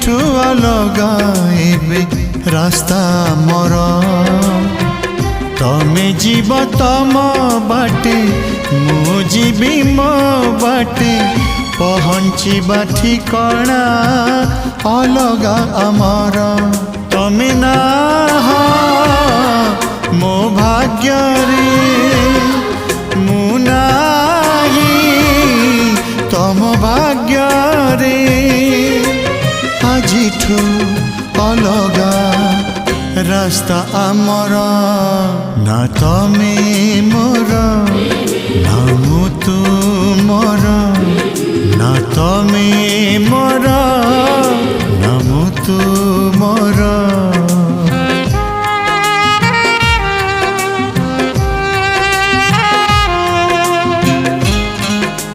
आजिठु अलगा एबे रास्ता मोर तमे जीव तम बाटे मु जीवी मो बाटे पहुँचीबा ठिकाना अलगा आमर तमे ना मो भाग्य रे मु नाही तम भाग्य रे आजिठु अलगा रास्ता आमर ना तमे मोर ना मु तुमर ना तमे मोर ना मु तुमर।